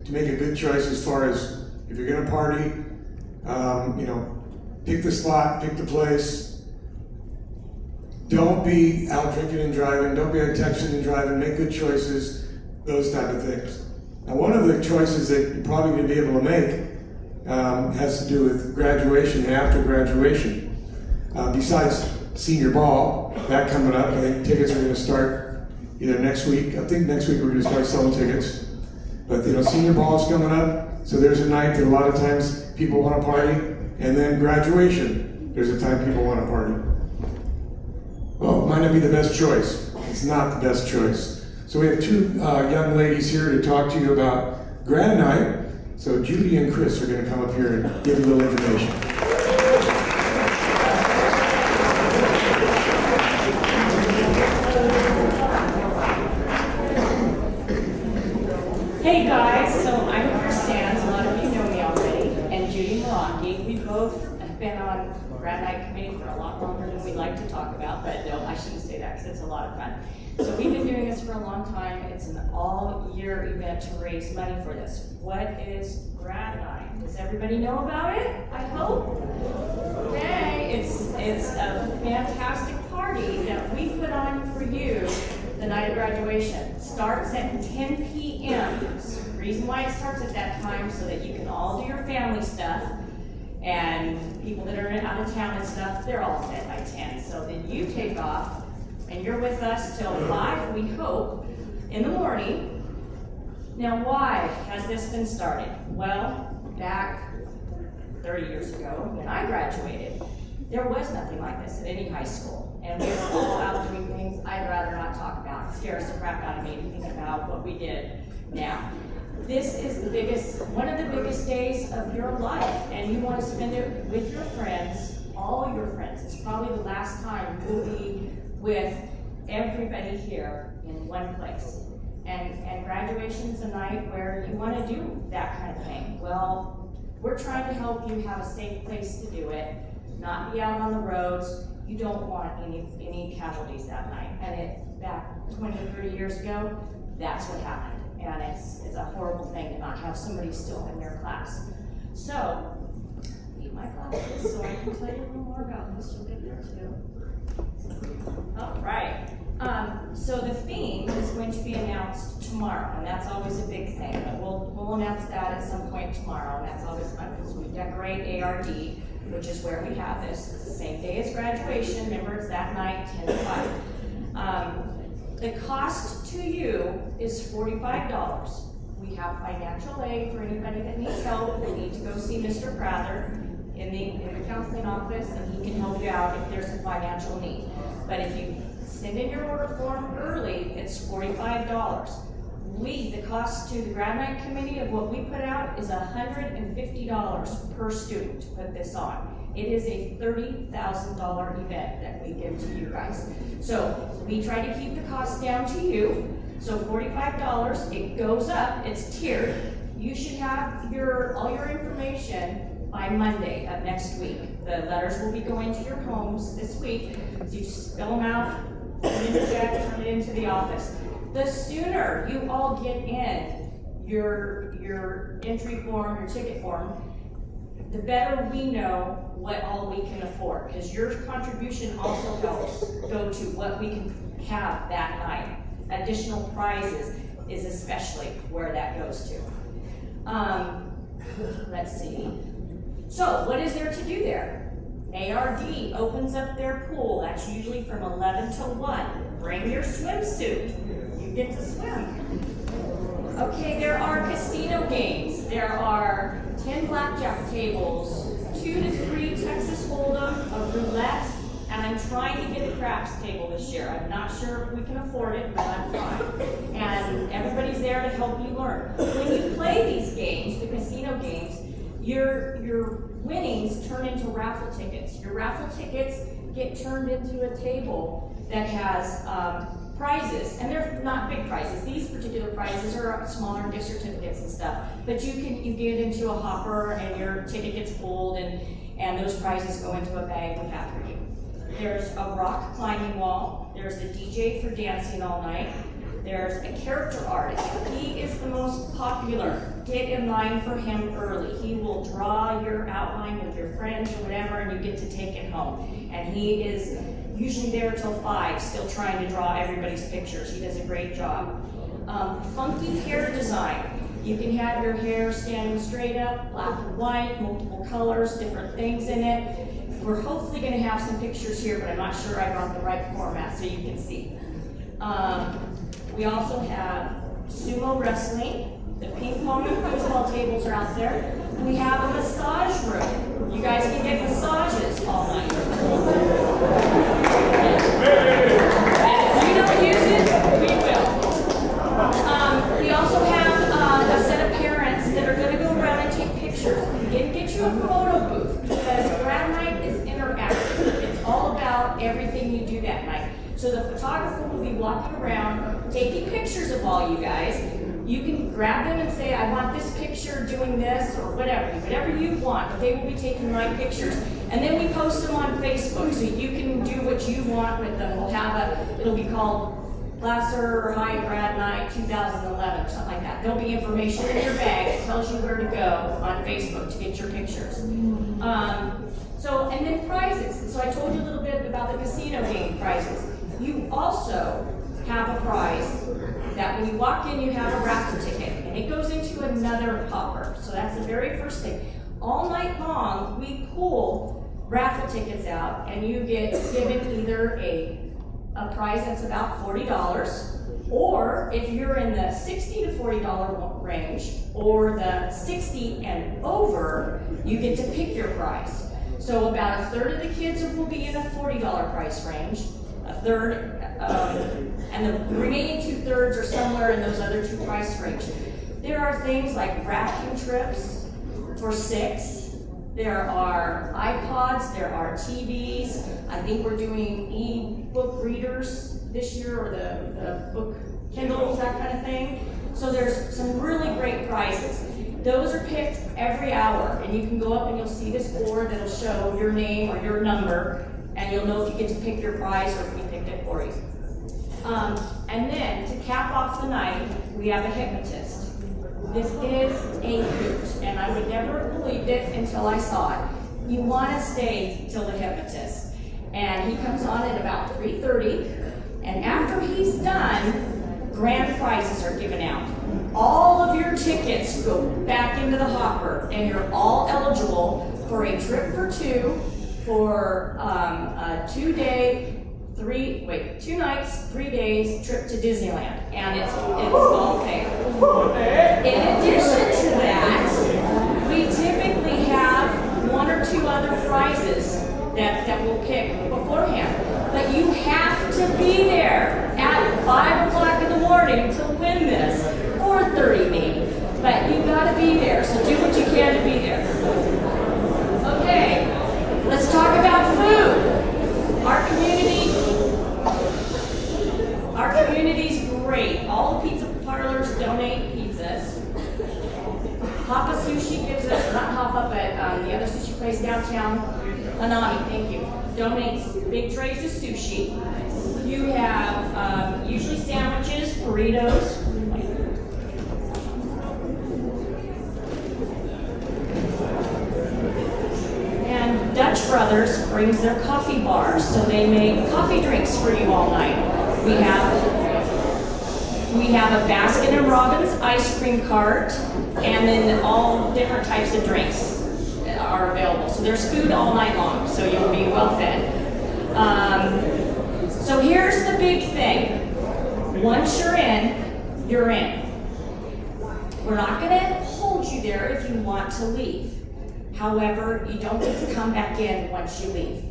to make a good choice as far as if you're going to party, pick the spot, pick the place. Don't be out drinking and driving. Don't be out texting and driving. Make good choices, those type of things. Now, one of the choices that you're probably going to be able to make has to do with graduation and after graduation. Besides senior ball, that coming up, I think tickets are going to start either next week. I think next week we're going to start selling tickets. But senior ball is coming up, so there's a night that a lot of times people want to party, and then graduation, there's a time people want to party. Well, it might not be the best choice. It's not the best choice. So we have two young ladies here to talk to you about grad night. So Judy and Chris are going to come up here and give you a little information. Hey guys, so I'm Chris Sands. A lot of you know me already, and Judy Milwaukee. We both have been on Grad Night Committee for a lot longer than we'd like to talk about, but no, I shouldn't say that because it's a lot of fun. So we've been doing this for a long time. It's an all-year event to raise money for this. What is Grad Night? Does everybody know about it? I hope. Okay, it's a fantastic party that we put on for you the night of graduation. Starts at 10 p.m. The reason why it starts at that time so that you can all do your family stuff, and people that are out of town and stuff, they're all fed by 10. So then you take off, and you're with us till 5, we hope, in the morning. Now, why has this been started? Well, back 30 years ago, when I graduated, there was nothing like this at any high school. And we were all out doing things I'd rather not talk about. It scares the crap out of me to think about what we did now. This is one of the biggest days of your life, and you want to spend it with your friends, all your friends. It's probably the last time you'll be with everybody here in one place. And graduation's a night where you want to do that kind of thing. Well, we're trying to help you have a safe place to do it, not be out on the roads. You don't want any casualties that night. And back 20, 30 years ago, that's what happened. And it's a horrible thing to not have somebody still in their class. So, need my glasses so I can tell you a little more about this. You'll get there too. All right. So the theme is going to be announced tomorrow, and that's always a big thing. But we'll announce that at some point tomorrow, and that's always fun because we decorate ARD, which is where we have this. It's the same day as graduation. Remember, it's that night, 10 to 5. The cost to you is $45. We have financial aid for anybody that needs help. They need to go see Mr. Prather in the counseling office, and he can help you out if there's a financial need. But if you send in your order form early, it's $45. The cost to the Grad Night Committee of what we put out is $150 per student to put this on. It is a $30,000 event that we give to you guys. So we try to keep the cost down to you. So $45, it goes up, it's tiered. You should have all your information by Monday of next week. The letters will be going to your homes this week. So you just fill them out, put it in the check, turn it into the office. The sooner you all get in your entry form, your ticket form, the better we know what all we can afford, because your contribution also helps go to what we can have that night. Additional prizes is especially where that goes to. Let's see. So what is there to do there? ARD opens up their pool. That's usually from 11 to 1. Bring your swimsuit. You get to swim. Okay, there are casino games. There are 10 blackjack tables, 2 to 3 Texas Hold'em, a roulette, and I'm trying to get a craps table this year. I'm not sure if we can afford it, but I'm trying. And everybody's there to help you learn. When you play these games, the casino games, your winnings turn into raffle tickets. Your raffle tickets get turned into a table that has prizes, and they're not big prizes. These particular prizes are smaller gift certificates and stuff, but you get into a hopper and your ticket gets pulled, and those prizes go into a bag we have for you. There's a rock climbing wall. There's a DJ for dancing all night. There's a character artist. He is the most popular get in line for him early. He will draw your outline with your friends or whatever, and you get to take it home. And he is usually there till 5, still trying to draw everybody's pictures. He does a great job. Funky hair design. You can have your hair standing straight up, black and white, multiple colors, different things in it. We're hopefully going to have some pictures here, but I'm not sure I brought the right format so you can see. We also have sumo wrestling. The ping pong and foosball tables are out there. We have a massage room. You guys can get massages all night. If you don't use it, we will. We also have a set of parents that are going to go around and take pictures. We didn't get you a photo booth because grad night is interactive. It's all about everything you do that night. So the photographer will be walking around taking pictures of all you guys. You can grab them and say, I want this picture doing this or whatever you want, but they will be taking my pictures. And then we post them on Facebook, so you can do what you want with them. We'll have it'll be called Glasser High Grad Night 2011 or something like that. There'll be information in your bag that tells you where to go on Facebook to get your pictures. And then prizes. So I told you a little bit about the casino game prizes. You also have a prize that when you walk in, you have a raffle ticket, and it goes into another hopper. So that's the very first thing. All night long, we pull raffle tickets out, and you get given either a prize that's about $40, or if you're in the $60 to $40 range, or the 60 and over, you get to pick your prize. So about a third of the kids will be in a $40 price range, a third, and the remaining 2/3 are somewhere in those other two price range. There are things like rafting trips for 6. There are iPods, there are TVs. I think we're doing e-book readers this year, or the book Kindles, that kind of thing. So there's some really great prizes. Those are picked every hour, and you can go up and you'll see this board that'll show your name or your number, and you'll know if you get to pick your prize or if we picked it for you. And then, to cap off the night, we have a hypnotist. This is a hoot, and I would never have believed it until I saw it. You want to stay till the hypnotist. And he comes on at about 3:30, and after he's done, grand prizes are given out. All of your tickets go back into the hopper, and you're all eligible for a trip for 2 for a 2 nights, 3 days trip to Disneyland, and it's all paid. In addition to that, we typically have 1 or 2 other prizes that we'll pick beforehand, but you have to be there at 5 o'clock in the morning to win this, 4:30 maybe, but you gotta be there, so do what you can to be there. Okay, let's talk about food. Our community's great. All the pizza parlors donate pizzas. Hapa Sushi gives us, not Hapa, but the other sushi place downtown, Hanami, thank you, donates big trays of sushi. You have usually sandwiches, burritos. And Dutch Brothers brings their coffee bars, so they make coffee drinks for you all night. We have a Baskin and Robbins ice cream cart, and then all different types of drinks are available. So there's food all night long, so you'll be well fed. So here's the big thing. Once you're in, you're in. We're not going to hold you there if you want to leave. However, you don't get to come back in once you leave.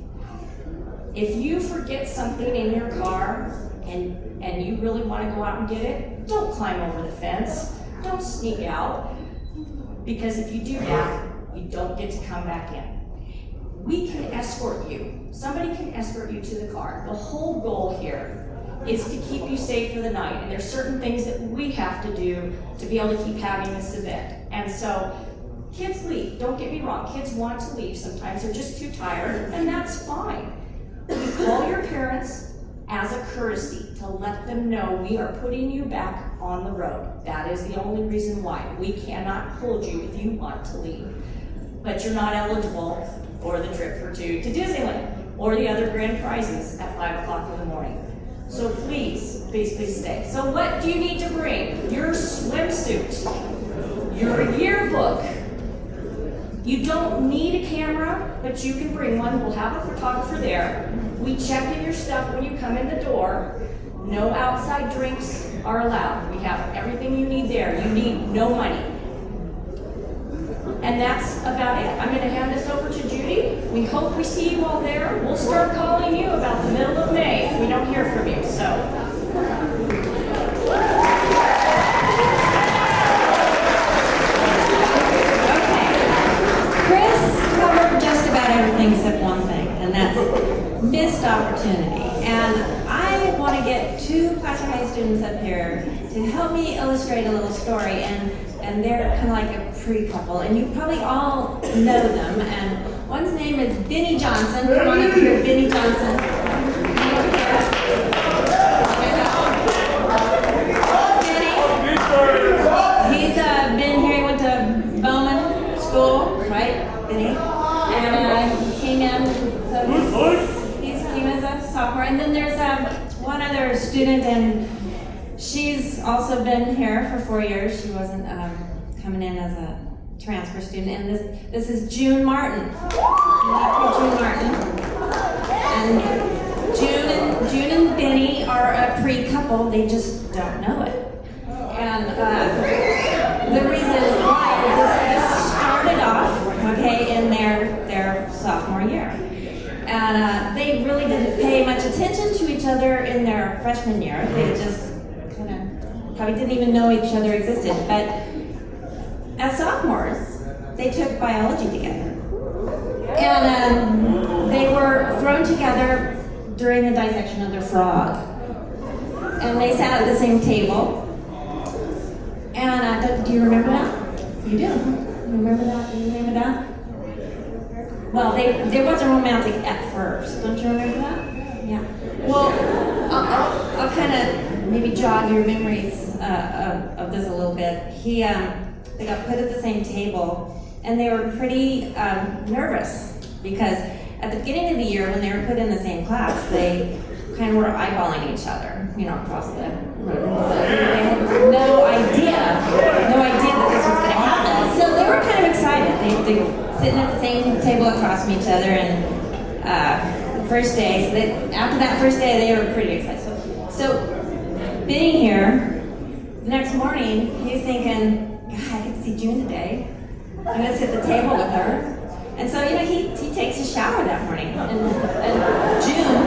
If you forget something in your car and you really want to go out and get it, don't climb over the fence. Don't sneak out. Because if you do that, you don't get to come back in. We can escort you. Somebody can escort you to the car. The whole goal here is to keep you safe for the night. And there's certain things that we have to do to be able to keep having this event. And so kids leave. Don't get me wrong. Kids want to leave. Sometimes they're just too tired, and that's fine. We call your parents as a courtesy to let them know we are putting you back on the road. That is the only reason why. We cannot hold you if you want to leave. But you're not eligible for the trip for two to Disneyland or the other grand prizes at 5 o'clock in the morning. So please, please, please stay. So what do you need to bring? Your swimsuit, your yearbook. You don't need a camera, but you can bring one. We'll have a photographer there. We check in your stuff when you come in the door. No outside drinks are allowed. We have everything you need there. You need no money. And that's about it. I'm going to hand this over to Judy. We hope we see you all there. We'll start calling you about the middle of May if we don't hear from you. So. Just about everything except one thing, and that's missed opportunity. And I want to get two Placer High students up here to help me illustrate a little story, and they're kind of like a pre-couple, and you probably all know them. And one's name is Benny Johnson. Come on up here, Benny Johnson. Benny. He's been here. He went to Bowman School, right, Benny? And he came in, so he was a sophomore. And then there's one other student, and she's also been here for 4 years. She wasn't coming in as a transfer student. And this is June Martin. June Martin. And June and Benny are a pre-couple. They just don't know it. And the reason why is this started off, okay, in their sophomore year. And they really didn't pay much attention to each other in their freshman year. They just kind of probably didn't even know each other existed. But as sophomores, they took biology together. And they were thrown together during the dissection of their frog. And they sat at the same table. And do you remember that? You do? Remember that? You remember that? Well, there wasn't romantic at first. Don't you remember that? Yeah. Well, I'll kind of maybe jog your memories of this a little bit. They got put at the same table, and they were pretty nervous because at the beginning of the year, when they were put in the same class, they kind of were eyeballing each other, across the room. So they had no idea that this was going to happen. So they were kind of excited. They sitting at the same table across from each other, and the first day, so after that first day, they were pretty excited. So being here, the next morning, he's thinking, God, I get to see June today. I'm going to sit at the table with her. And so, he takes a shower that morning. And June,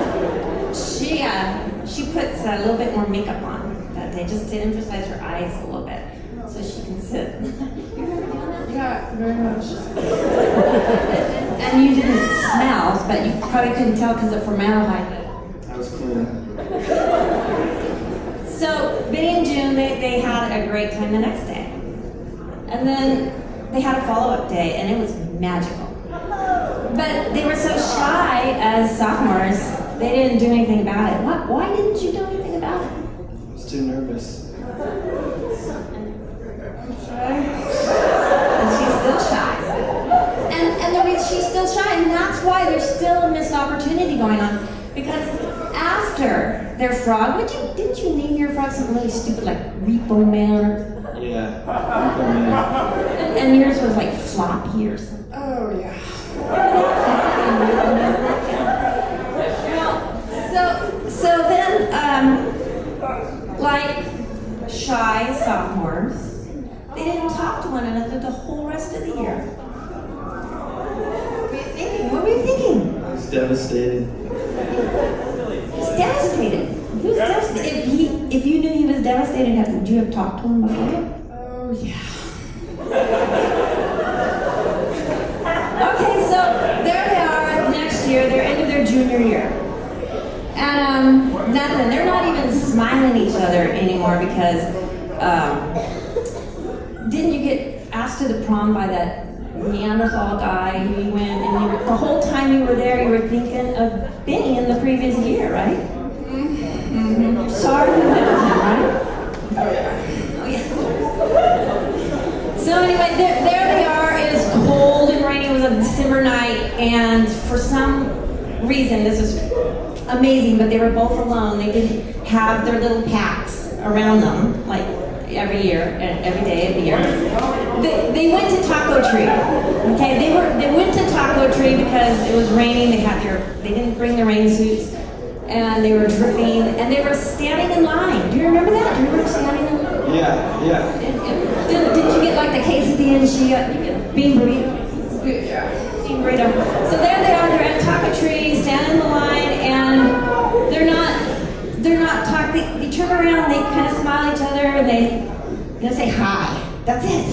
she puts a little bit more makeup on that day, just to emphasize her eyes a little bit, so she can sit. You remember doing that? Yeah, very much. And you didn't smell, but you probably couldn't tell because of formaldehyde. I was clean. So Benny and June, they had a great time the next day. And then they had a follow-up day, and it was magical. But they were so shy as sophomores, they didn't do anything about it. Why didn't you do anything about it? I was too nervous. I'm shy. And she's still shy. And the reason she's still shy, and that's why there's still a missed opportunity going on. Because after their frog, didn't you name your frog something really stupid like Repo Man? Yeah. Repo Man. And yours was like Floppy or something. Oh, yeah. So then, like shy sophomores, they didn't talk to one another the whole rest of the year. What were you thinking? What were you thinking? I was devastated. He's devastated. He was devastated. If you knew he was devastated, would you have talked to him before? Oh, yeah. Okay, so there they are next year. They're into their junior year. And nothing. They're not even smiling at each other anymore because didn't you get asked to the prom by that Neanderthal guy who you went and the whole time you were there you were thinking of Benny in the previous year, right? Mm-hmm. Sorry you went with him, right? Oh, yeah. So anyway, there they are. It is cold and rainy. It was a December night, and for some reason, this is amazing, but they were both alone. They didn't have their little packs around them, like every year and every day of the year. They went to Taco Tree. Okay, they went to Taco Tree because it was raining. They didn't bring their rain suits, and they were dripping, and they were standing in line. Do you remember that? Do you remember standing in line? Yeah. Did you get like the quesadilla and you get bean burrito? Bean burrito. So there they are. They're at Taco Tree, standing in the line, and they're not talking. They turn around, they kind of smile at each other, and they say hi. That's it.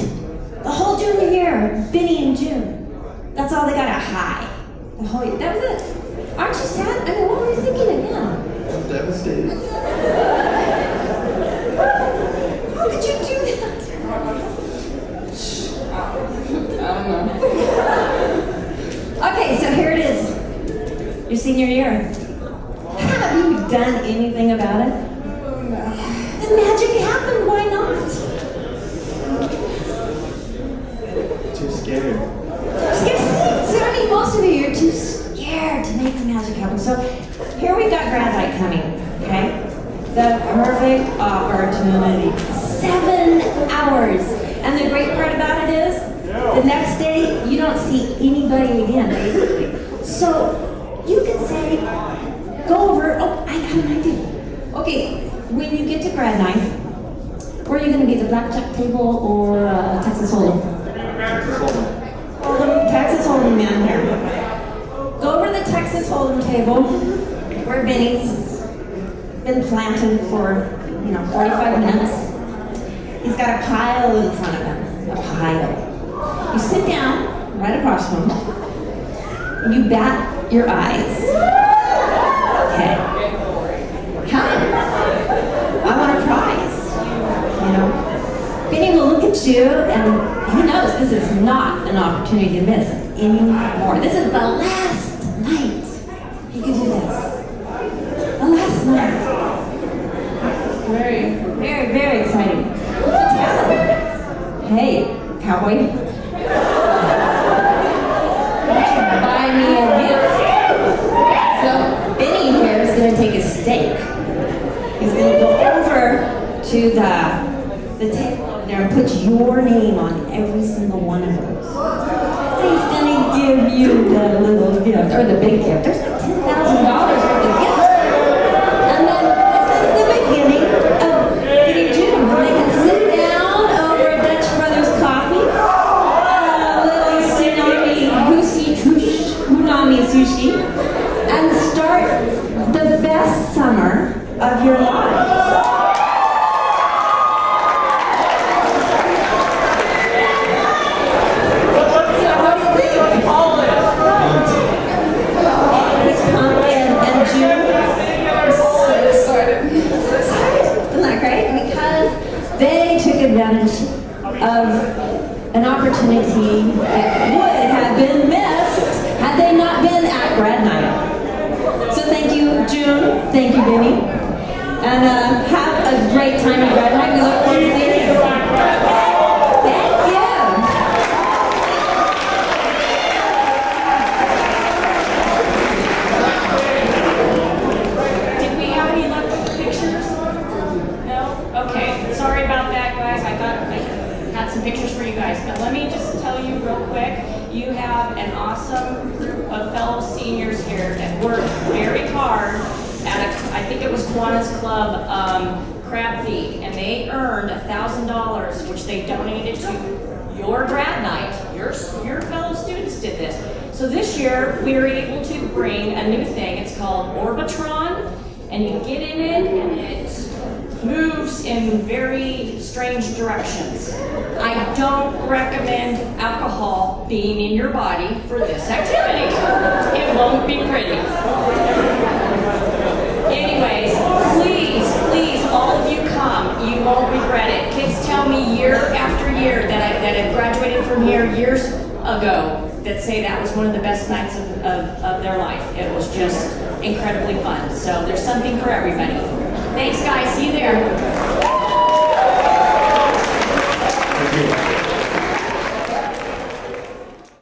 The whole junior year, Benny and June. That's all they got, a hi. That was it. Aren't you sad? I mean, what were you thinking again? I'm devastated. How could you do that? I don't know. Okay, so here it is. Your senior year. Have you done anything about it? The magic happened, why not? Too scared. So, I mean, most of you, you're too scared to make the magic happen. So here we got grad night coming, okay? The perfect opportunity. 7 hours. And the great part about it is, the next day, you don't see anybody again, basically. So you can say, go over, oh, I got an idea. Okay, when you get to grad night, where are you going to be, the blackjack table or Texas Hold'em? Texas Hold'em man here. Go over to the Texas Hold'em table where Benny's been planted for, 45 minutes. He's got a pile in front of him, a pile. You sit down right across from him. You bat your eyes. Okay. I want a prize. Benny will look at you, and he knows this is not an opportunity to miss anymore. This is the last night he can do this. The last night. Very, very, very exciting. Hey, cowboy. Buy me a gift. So Benny here is going to take a steak. He's going to go over to the table over there and put your name on every single one of those. He's going to give you the little gift, or the big gift. There's like $10,000 worth of gifts. And then this is the beginning of Benny June, when they can sit down over a Dutch Brothers coffee, a little tsunami sushi, and start the best summer of your lives. They took advantage of an opportunity that would have been missed had they not been at grad night. So thank you, June. Thank you, Benny. And have a great time at grad night. We look forward to seeing you. Thank you. Did we have any luck with the pictures? No? Okay, sorry about that, guys. I got some pictures for you guys. But let me just tell you real quick, you have an awesome group of fellow seniors here that worked very hard at I think it was Kiwanis Club crab feed, and they earned $1,000, which they donated to your grad night. Your fellow students did this. So this year, we were able to bring a new thing. It's called Orbitron, and you get in it, and it moves in very strange directions. I don't recommend alcohol being in your body for this activity. It won't be pretty. Anyways, please, all of you come. You won't regret it. Kids tell me year after year that have graduated from here years ago that say that was one of the best nights of their life. It was just incredibly fun. So there's something for everybody. Thanks, guys. See you there.